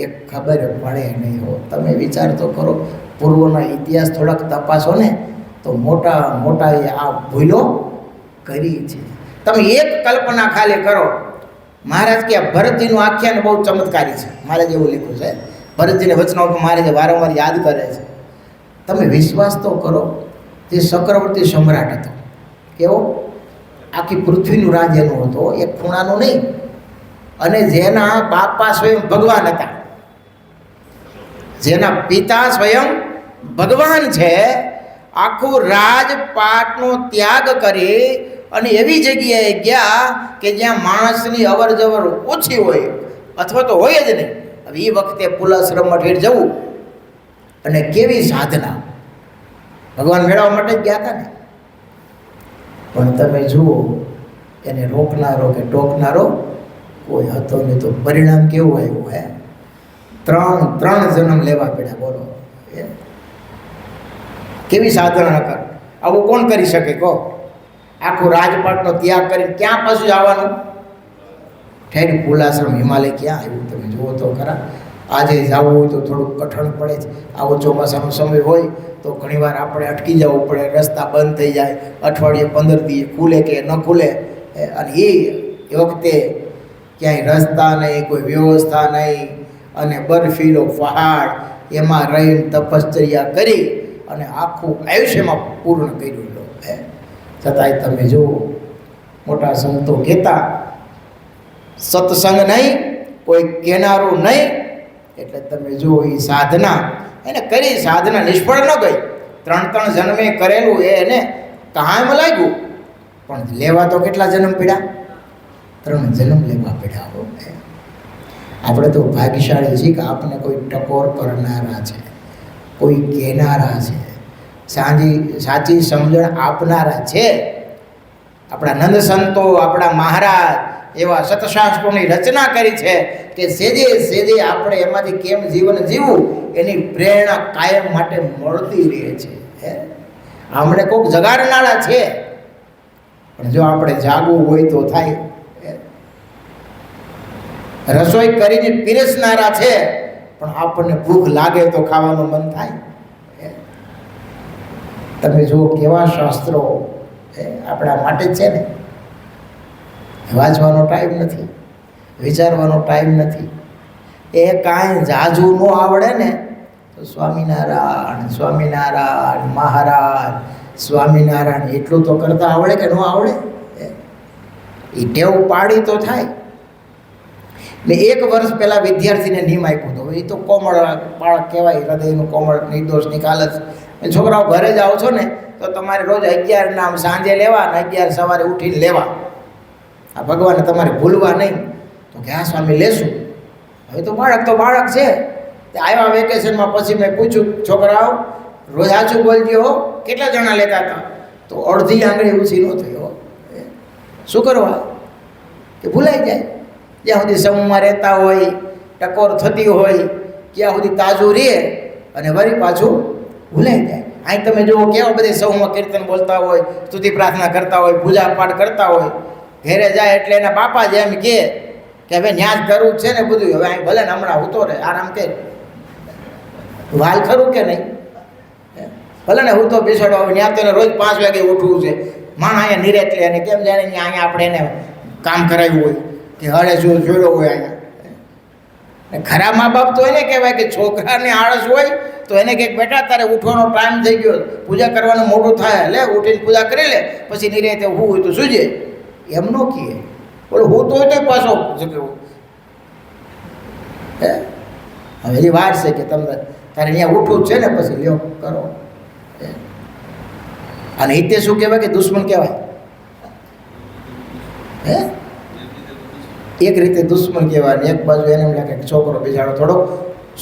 એ ખબર પડે નહીં. હો તમે વિચાર તો કરો, પૂર્વનો ઇતિહાસ થોડાક તપાસો ને તો મોટા મોટા એ આ ભૂલો કરી છે. તમે એક કલ્પના ખાલી કરો. મહારાજ કે ભરતજીનું આખ્યાન બહુ ચમત્કારી છે. મારે જેવું લખ્યું છે, ભરતજીને વચનામૃત મહારાજે વારંવાર યાદ કરે છે. તમે વિશ્વાસ તો કરો, તે ચક્રવર્તી સમ્રાટ હતો. કેવો? આખી પૃથ્વીનું રાજ એનું હતો, એક ખૂણાનું નહીં. અને જેના બાપા સ્વયં ભગવાન હતા, જેના પિતા સ્વયં ભગવાન છે, આખું રાજપાટનો ત્યાગ કરી અને એવી જગ્યાએ ગયા કે જ્યાં માણસની અવર જવર ઓછી હોય અથવા તો હોય જ નહીં. હવે એ વખતે પુલાશ્રમ હેઠ જવું અને કેવી સાધના, ભગવાન મેળવવા માટે જ ગયા હતા ને. પણ તમે જુઓ, એને રોકનારો કે ટોકનારો કોઈ હતો નહીં. તો પરિણામ કેવું આવ્યું? હે, ત્રણ જન્મ લેવા પડ્યા. બોલો, કેવી સાધના કર. આવું કોણ કરી શકે કહો? આખું રાજપાટનો ત્યાગ કરીને ક્યાં પાછું જવાનું? ઠેર પુલાશ્રમ, હિમાલય ક્યાં આવ્યું? તમે જુઓ તો ખરા. આજે જવું હોય તો થોડુંક કઠણ પડે છે. આવો ચોમાસાનો સમય હોય તો ઘણીવાર આપણે અટકી જવું પડે, રસ્તા બંધ થઈ જાય, અઠવાડિયે 15 દિવસ ખુલે કે ન ખુલે. અને એ વખતે ક્યાંય રસ્તા નહીં, કોઈ વ્યવસ્થા નહીં, અને બરફીલો પહાડ, એમાં રહીને તપશ્ચર્યા કરી અને આખું આયુષ્યમાં પૂર્ણ કર્યું લો. છતાંય તમે જુઓ, મોટા સંતો કહેતા સત્સંગ નહીં, કોઈ કહેનારું નહીં. એટલે તમે જુઓ, એ સાધના એને કરી, સાધના નિષ્ફળ ન ગઈ. 3 જન્મે કરેલું એને કાયમ લાગ્યું. પણ લેવા તો કેટલા જન્મ પડ્યા? 3 જન્મ લેવા પડ્યા. આપણે તો ભાગ્યશાળી છીએ કે આપણને કોઈ ટકોર કરનારા છે, કોઈ કહેનારા છે, સાચી સમજણ આપનારા છે. આપણા નંદ સંતો, આપણા મહારાજ એવા સતશાસ્ત્રોની રચના કરી છે કે સેજે સેજે આપણે એમાંથી કેમ જીવન જીવવું એની પ્રેરણા કાયમ માટે મળતી રહે છે. આમણે કોઈક જગાડનારા છે, પણ જો આપણે જાગવું હોય તો થાય. રસોઈ કરીને પીરસનારા છે, પણ આપણને ભૂખ લાગે તો ખાવાનું મન થાય. તમે જુઓ કેવા શાસ્ત્રો આપણા માટે જ છે ને. વાંચવાનો ટાઈમ નથી, વિચારવાનો ટાઈમ નથી. એ કાંઈ જાજુ ન આવડે ને તો સ્વામિનારાયણ સ્વામિનારાયણ મહારાજ સ્વામિનારાયણ એટલું તો કરતા આવડે કે ન આવડે? એ ટેવ પાડી તો થાય. મેં 1 વર્ષ પહેલાં વિદ્યાર્થીને નિયમ આપ્યો હતો. એ તો કોમળ બાળક કહેવાય, હૃદયનું કોમળ, નિર્દોષ નિખાલસ. છોકરાઓ ઘરે જાઓ છો ને તો તમારે રોજ 11 નામ સાંજે લેવા અને 11 સવારે ઉઠીને લેવા. આ ભગવાનને તમારે ભૂલવા નહીં. તો કે હા સ્વામી લેશું. હવે તો બાળક છે. તે આવ્યા વેકેશનમાં પછી મેં પૂછ્યું, છોકરાઓ રોજ સાચું બોલજો હો, કેટલા જણા લેતા હતા? તો અડધી આંગળી ઊંચી ન થઈ. હો, શું કરવા? કે ભૂલાઈ જાય. જ્યાં સુધી સમૂહમાં રહેતા હોય, ટકોર થતી હોય, ત્યાં સુધી તાજું રહે અને વળી પાછું ભૂલાઈ જાય. અહીં તમે જુઓ કેવા બધા સમૂહમાં કીર્તન બોલતા હોય, સ્તુતિ પ્રાર્થના કરતા હોય, પૂજા પાઠ કરતા હોય. ઘેરે જાય એટલે એના બાપા જ એમ કહે કે હવે ન્યાજ કરવું છે ને બધું. હવે અહીં ભલે ને હમણાં ઉતો રહે, આરામ કે વાલ ખરું કે નહીં? ભલે ને હું તો બેસાડો. હવે ત્યાં તો રોજ 5 વાગે ઉઠવું છે. માણ અહીંયા નિરેત લે અને કેમ જાણે અહીંયા આપણે એને કામ કરાવ્યું હોય કે હળે જોડ્યો હોય અહીંયા. ખરા મા બાપ તો એને કહેવાય કે છોકરાને આળસ હોય તો એને કંઈક બેટા તારે ઉઠવાનો ટાઈમ થઈ ગયો, પૂજા કરવાનું મોડું થાય, લે ઉઠીને પૂજા કરી લે, પછી નિરેતે હું હોય તો સૂજે. એમ ન કહીએ. બોલો હું તો પાછો હવે એ વાર છે કે તમને તારે અહીંયા ઉઠવું જ છે ને, પછી લ્યો કરો. અને હિતે શું કહેવાય કે દુશ્મન કહેવાય? હે, એક રીતે દુશ્મન કહેવાય ને એક બાજુ એને એમ લાગે કે છોકરો બિચારો થોડો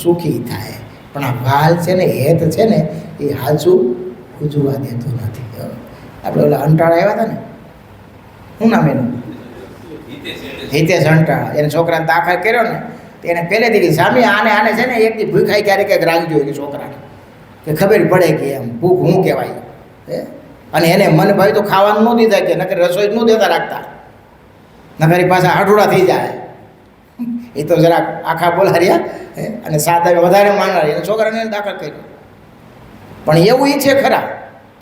સુખી થાય. પણ આ વાલ છે ને, હેત છે ને, એ હાચું ઉજવા દેતું નથી. આપણે ઓલા અંટાળા આવ્યા હતા ને, શું નામ એનું? હિતેશ અંટાળા. એને છોકરાને દાખલ કર્યો ને, એને પહેલેથી કીધી સામે આને છે ને એકથી ભૂખાઈ ક્યારેક ક્યાંક રાખજો એ છોકરાને, કે ખબર પડે કે એમ ભૂખ શું કહેવાય. અને એને મન ભાઈ તો ખાવાનું ન દીધા, કે નકર રસોઈ ન દેતા રાખતા, નકરી પાછા હાડુડા થઈ જાય. એ તો જરાક આખા બોલાર્યા અને સાદા વધારે માનવા એને છોકરાને દાખલ કર્યો. પણ એવું એ છે ખરા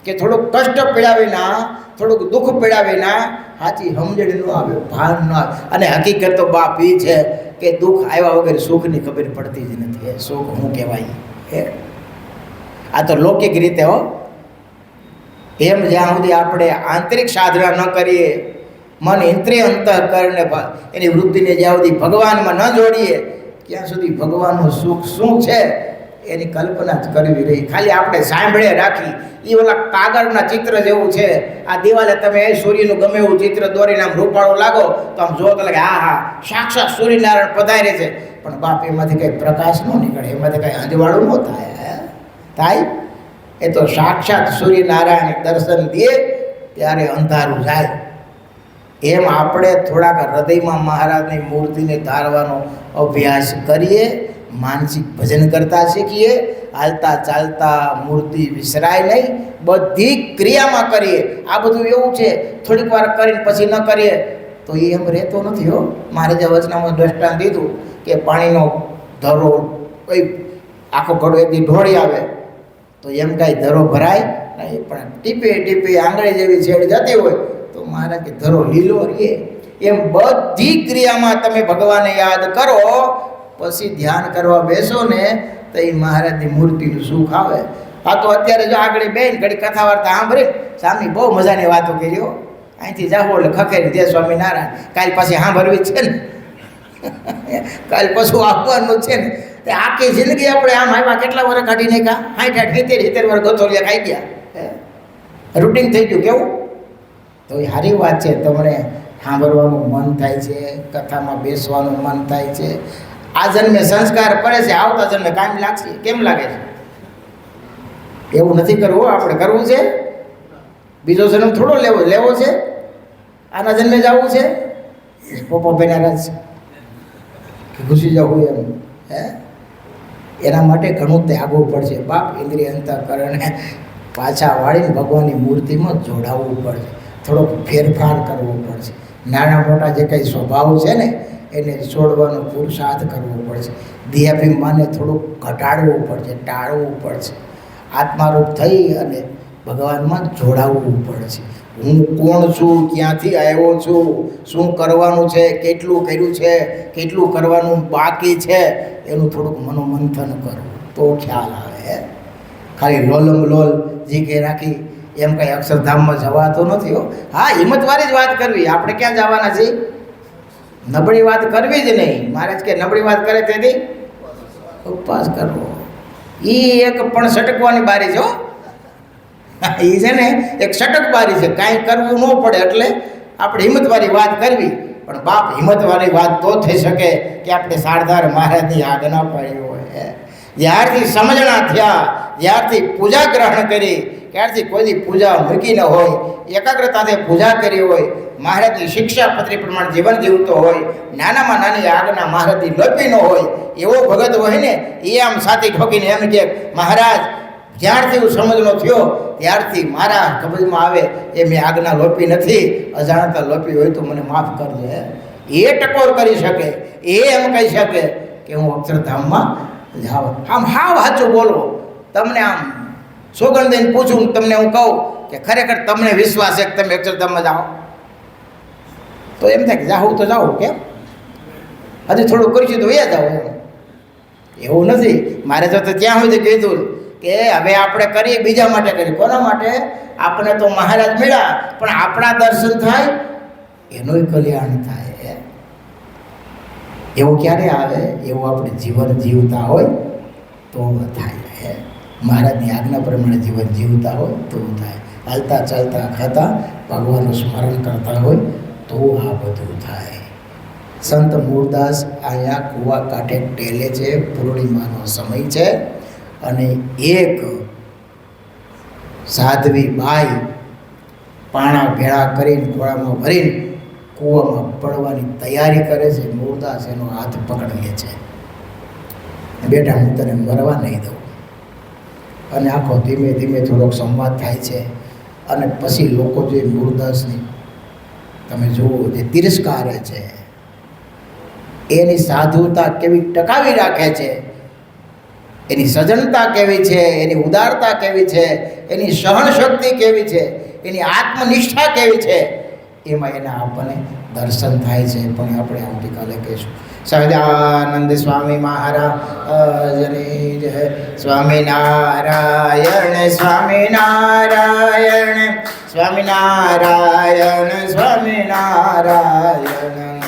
કે થોડુંક કષ્ટ પીડા વિના, થોડુંક દુઃખ પીડા વિના સાચી સમજણ ન આવે, ભાન ન આવે. અને હકીકત તો બાપ એ છે કે દુઃખ આવ્યા વગર સુખની ખબર પડતી જ નથી. સુખ શું કહેવાય? આ તો લૌકિક રીતે હો. એમ જ્યાં સુધી આપણે આંતરિક સાધના ન કરીએ, મન ઇન્દ્રિય અંતઃકરણને એની વૃત્તિને જ્યાં સુધી ભગવાનમાં ન જોડીએ, ત્યાં સુધી ભગવાનનું સુખ શું છે એની કલ્પના જ કરવી રહી. ખાલી આપણે સાંભળે રાખી. એ ઓલા કાગળના ચિત્ર જેવું છે. આ દિવાલે તમે સૂર્યનું ગમે એવું ચિત્ર દોરીને આમ રૂપાળો લાગો તો આમ જોતો લાગે હા સાક્ષાત સૂર્યનારાયણ પધારે છે. પણ બાપ એમાંથી કંઈ પ્રકાશ ન નીકળે, એમાંથી કંઈ અંજવાળું ન થાય. એ તો સાક્ષાત સૂર્યનારાયણ દર્શન દે ત્યારે અંધારું જાય. એમ આપણે થોડાક હૃદયમાં મહારાજની મૂર્તિને ધારવાનો અભ્યાસ કરીએ, માનસિક ભજન કરતા શીખીએ, હાલતા ચાલતા મૂર્તિ વિસરાય નહીં, બધી ક્રિયામાં કરીએ. આ બધું એવું છે થોડીક વાર કરીને પછી ન કરીએ તો એ એમ રહેતો નથી હો. મારે જે વચનામાં દ્રષ્ટાંત દીધું કે પાણીનો ધરો કોઈ આખો ઘડો એકદી ઢોળી આવે તો એમ કાંઈ ધરો ભરાય નહીં, પણ ટીપે ટીપે આંગળી જેવી છેડ જતી હોય તો મારા કે ધરો લીલો રહીએ. એમ બધી ક્રિયામાં તમે ભગવાનને યાદ કરો, પછી ધ્યાન કરવા બેસો ને તો એ મહારાજની મૂર્તિનું સુખ આવે. આ તો અત્યારે જો આગળ બેન ઘડી કથા વાર્તા સાંભળી, સ્વામી બહુ મજાની વાતો કરી હો, અહીંથી જાઓ એટલે ખખેરી દે સ્વામિનારાયણ. કાલ પાછી સાંભળવી છે ને, કાલ પાછું આપવાનું છે ને. તે આખી જિંદગી આપણે આમ આવ્યા કેટલા વર્ષ કાઢી નાખ્યા? 60-70 વર્ષ ગોથોલિયા ખાઈ ગયા. રૂટિન થઈ ગયું કેવું? તો એ સારી વાત છે. તમને સાંભળવાનું મન થાય છે, કથામાં બેસવાનું મન થાય છે. આ જન્મે સંસ્કાર પડે છે, આવતા જન્મે કામ લાગશે. કેમ લાગે છે? એવું નથી કરવું. આપણે કરવું છે. બીજો જન્મ થોડો લેવો છે. આના જન્મે જવું છે. પોપો બેનારા છે કે ઘૂસી જવું એમ એના માટે ઘણું ત્યાગવું પડશે બાપ. ઇન્દ્રિય અંતઃકરણને પાછા વાળીને ભગવાનની મૂર્તિમાં જોડાવવું પડશે, થોડોક ફેરફાર કરવો પડશે. નાના મોટા જે કંઈ સ્વભાવ છે ને એને છોડવાનો પુરુષાર્થ કરવો પડશે. દેહાભિમાનને થોડુંક ઘટાડવું પડશે, ટાળવું પડશે. આત્મારૂપ થઈ અને ભગવાનમાં જોડાવવું પડશે. હું કોણ છું, ક્યાંથી આવ્યો છું, શું કરવાનું છે, કેટલું કર્યું છે, કેટલું કરવાનું બાકી છે, એનું થોડુંક મનોમંથન કરવું તો ખ્યાલ આવે. ખાલી લોલમ લોલ જીકે રાખી એમ કંઈ અક્ષરધામમાં જવાતો નથી હો. હા, હિંમતવાળી જ વાત કરવી. આપણે ક્યાં જવાના છીએ? નબળી વાત કરવી જ નહીં. મહારાજ કે નબળી વાત કરે તેથી ઉપવાસ કરવો. એ એક પણ સટકવાની બારી છે. એ છે ને એક સટક બારી છે. કાંઈ કરવું ન પડે એટલે આપણે હિંમતવાળી વાત કરવી. પણ બાપ, હિંમતવાળી વાત તો થઈ શકે કે આપણે સારધાર મહારાજની આજ્ઞા પાડી હોય. જ્યારથી સમજણા થયા, જ્યારથી પૂજા ગ્રહણ કરી, ત્યારથી કોઈની પૂજા મૂકી ન હોય, એકાગ્રતાથી પૂજા કરી હોય, મહારાજની શિક્ષાપત્રી પ્રમાણે જીવન જીવતો હોય, નાનામાં નાની આજ્ઞા મહારાજની લોપી ન હોય, એવો ભગત હોય ને એ આમ સાથી ઠોકીને એમ કે મહારાજ જ્યારથી હું સમજનો થયો ત્યારથી મારા કબજમાં આવે એ મેં આજ્ઞા લોપી નથી, અજાણતા લોપી હોય તો મને માફ કરજો. એ ટકોર કરી શકે, એ એમ કહી શકે કે હું અક્ષરધામમાં જાઉં. આમ હાવ સાચું બોલો. તમને આમ સોગંદ દઈને પૂછું, તમને હું કહું કે ખરેખર તમને વિશ્વાસ છે કે તમે અક્ષરધામમાં જાઓ, તો એમ થાય કે જાઉં તો જાઉં, કેમ હજી થોડું કરીશું તો વયા જાઓ. એવું નથી. મારે તો ત્યાં સુધી કીધું કે હવે આપણે કરીએ બીજા માટે કરીએ. કોના માટે? આપણે તો મહારાજ મળ્યા, પણ આપણા દર્શન થાય એનું કલ્યાણ થાય. એવું ક્યારે આવે? એવું આપણે જીવન જીવતા હોય તો થાય. મહારાજની આજ્ઞા પ્રમાણે જીવન જીવતા હોય તો થાય. હાલતા ચાલતા ખાતા ભગવાનનું સ્મરણ કરતા હોય તો આ બધું થાય. સંત મૂળદાસ અહીંયા કૂવા કાંઠે ટેલે છે. પૂર્ણિમાનો સમય છે અને એક સાધ્વી બાઈ પાણા ભેળા કરીને ખોળામાં ભરીને કૂવામાં પડવાની તૈયારી કરે છે. મૂળદાસ એનો હાથ પકડી લે છે. બેટા, હું તને મરવા નહીં દઉં. અને આખો ધીમે ધીમે થોડોક સંવાદ થાય છે. અને પછી લોકો જે મૂળદાસની તમે જુઓ જે તિરસ્કારે છે, એની સાધુતા કેવી ટકાવી રાખે છે, એની સજનતા કેવી છે, એની ઉદારતા કેવી છે, એની સહનશક્તિ કેવી છે, એની આત્મનિષ્ઠા કેવી છે, એમાં એના આપણને દર્શન થાય છે. પણ આપણે આવતીકાલે કહીશું. સહજાનંદ સ્વામી મહારાજની જય. સ્વામિનારાયણ સ્વામિનારાયણ સ્વામિનારાયણ સ્વામિનારાયણ.